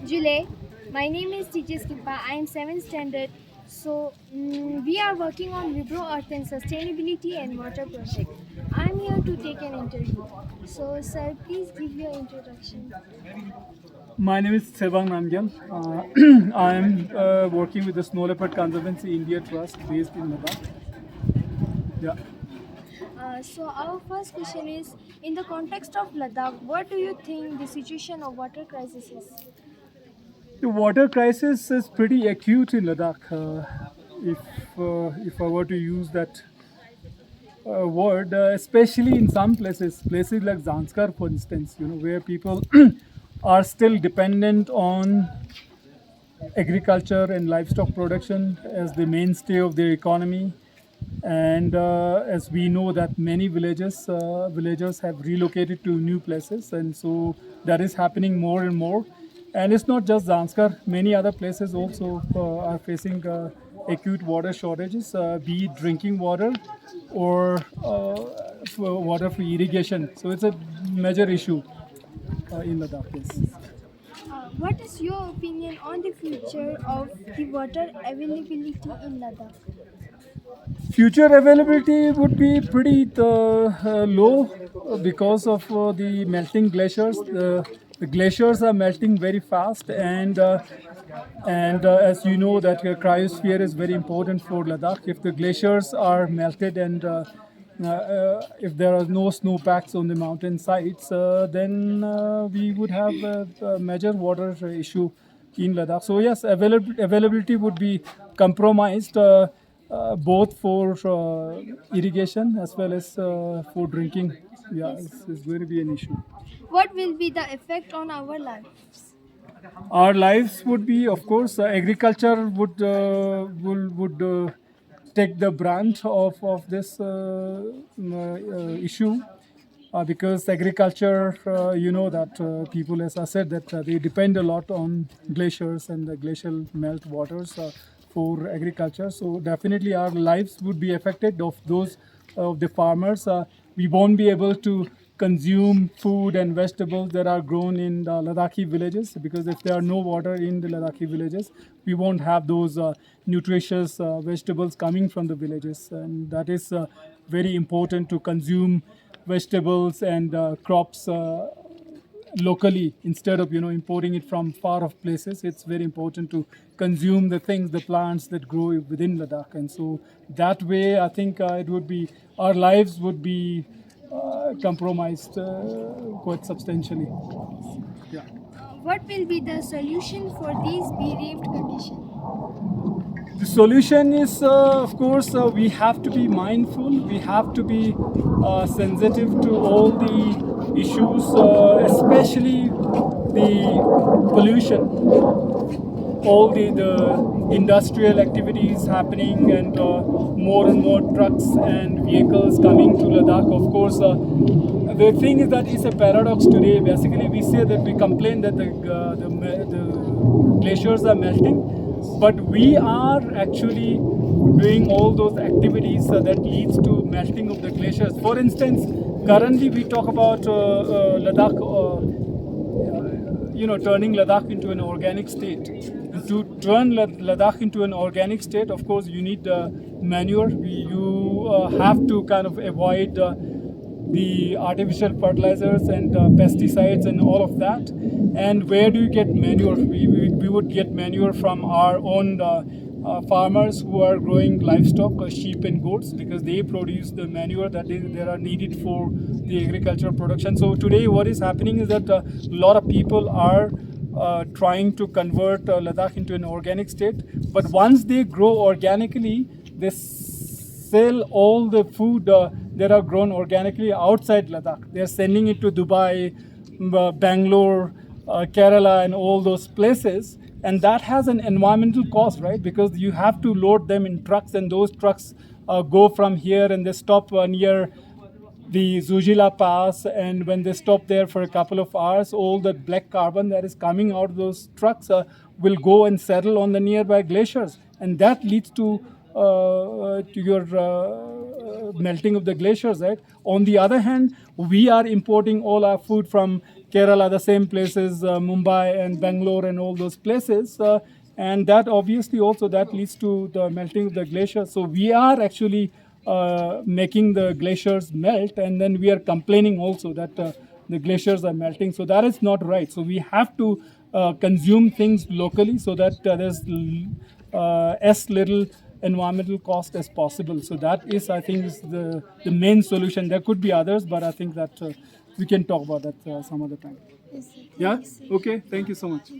July. My name is Teacher Skilpa. I am 7th standard. We are working on Vibro Earth and Sustainability and Water project. I am here to take an interview. So, sir, please give your introduction. My name is Sevang Namgyal. I am working with the Snow Leopard Conservancy India Trust based in Ladakh. Yeah. Our first question is, in the context of Ladakh, what do you think the situation of water crisis is? The water crisis is pretty acute in Ladakh. If if I were to use that word, especially in some places like Zanskar, for instance, where people are still dependent on agriculture and livestock production as the mainstay of their economy. And as we know that many villagers have relocated to new places, and so that is happening more and more. And it's not just Zanskar; many other places also are facing acute water shortages, be it drinking water or water for irrigation. So it's a major issue in Ladakh. Yes. What is your opinion on the future of the water availability in Ladakh? Future availability would be pretty low because of the melting glaciers. The glaciers are melting very fast, and as you know, that cryosphere is very important for Ladakh. If the glaciers are melted and if there are no snowpacks on the mountain sides, then we would have a major water issue in Ladakh. So yes, availability would be compromised. Both for irrigation as well as for drinking. Yeah, it's going to be an issue. What will be the effect on our lives? Our lives would be, of course, agriculture would take the brunt of this issue. Because agriculture, you know that people, as I said, that they depend a lot on glaciers and the glacial melt waters for agriculture. So definitely our lives would be affected of those of the farmers. We won't be able to consume food and vegetables that are grown in the Ladakhi villages, because if there are no water in the Ladakhi villages, we won't have those nutritious vegetables coming from the villages, and that is very important to consume vegetables and crops locally instead of importing it from far off places. It's very important to consume the plants that grow within Ladakh, and so that way I think it would be our lives would be compromised quite substantially. Yeah. What will be the solution for these bereaved condition? The solution is, of course, we have to be mindful. We have to be sensitive to all the issues, especially the pollution, all the industrial activities happening, and more and more trucks and vehicles coming to Ladakh. Of course, the thing is that it's a paradox today. Basically, we say that we complain that the glaciers are melting, but we are actually doing all those activities that leads to melting of the glaciers. For instance, currently we talk about Ladakh, turning Ladakh into an organic state. To turn Ladakh into an organic state, of course, you need manure. You have to kind of avoid the artificial fertilizers and pesticides and all of that. And where do you get manure? We would get manure from our own farmers who are growing livestock, sheep and goats, because they produce the manure that are needed for the agricultural production. So today what is happening is that a lot of people are trying to convert Ladakh into an organic state. But once they grow organically, they sell all the food that are grown organically outside Ladakh. They're sending it to Dubai, Bangalore, Kerala, and all those places. And that has an environmental cost, right? Because you have to load them in trucks, and those trucks go from here and they stop near the Zujila Pass, and when they stop there for a couple of hours, all that black carbon that is coming out of those trucks will go and settle on the nearby glaciers, and that leads to your melting of the glaciers, right? On the other hand, we are importing all our food from Kerala, the same places, Mumbai and Bangalore and all those places. And that obviously also that leads to the melting of the glaciers. So we are actually making the glaciers melt, and then we are complaining also that the glaciers are melting. So that is not right. So we have to consume things locally so that there's as little environmental cost as possible. So that is, I think, is the main solution. There could be others, but I think that we can talk about that some other time. Yes, sir. Thank Yeah? you, sir. Okay, thank you so much.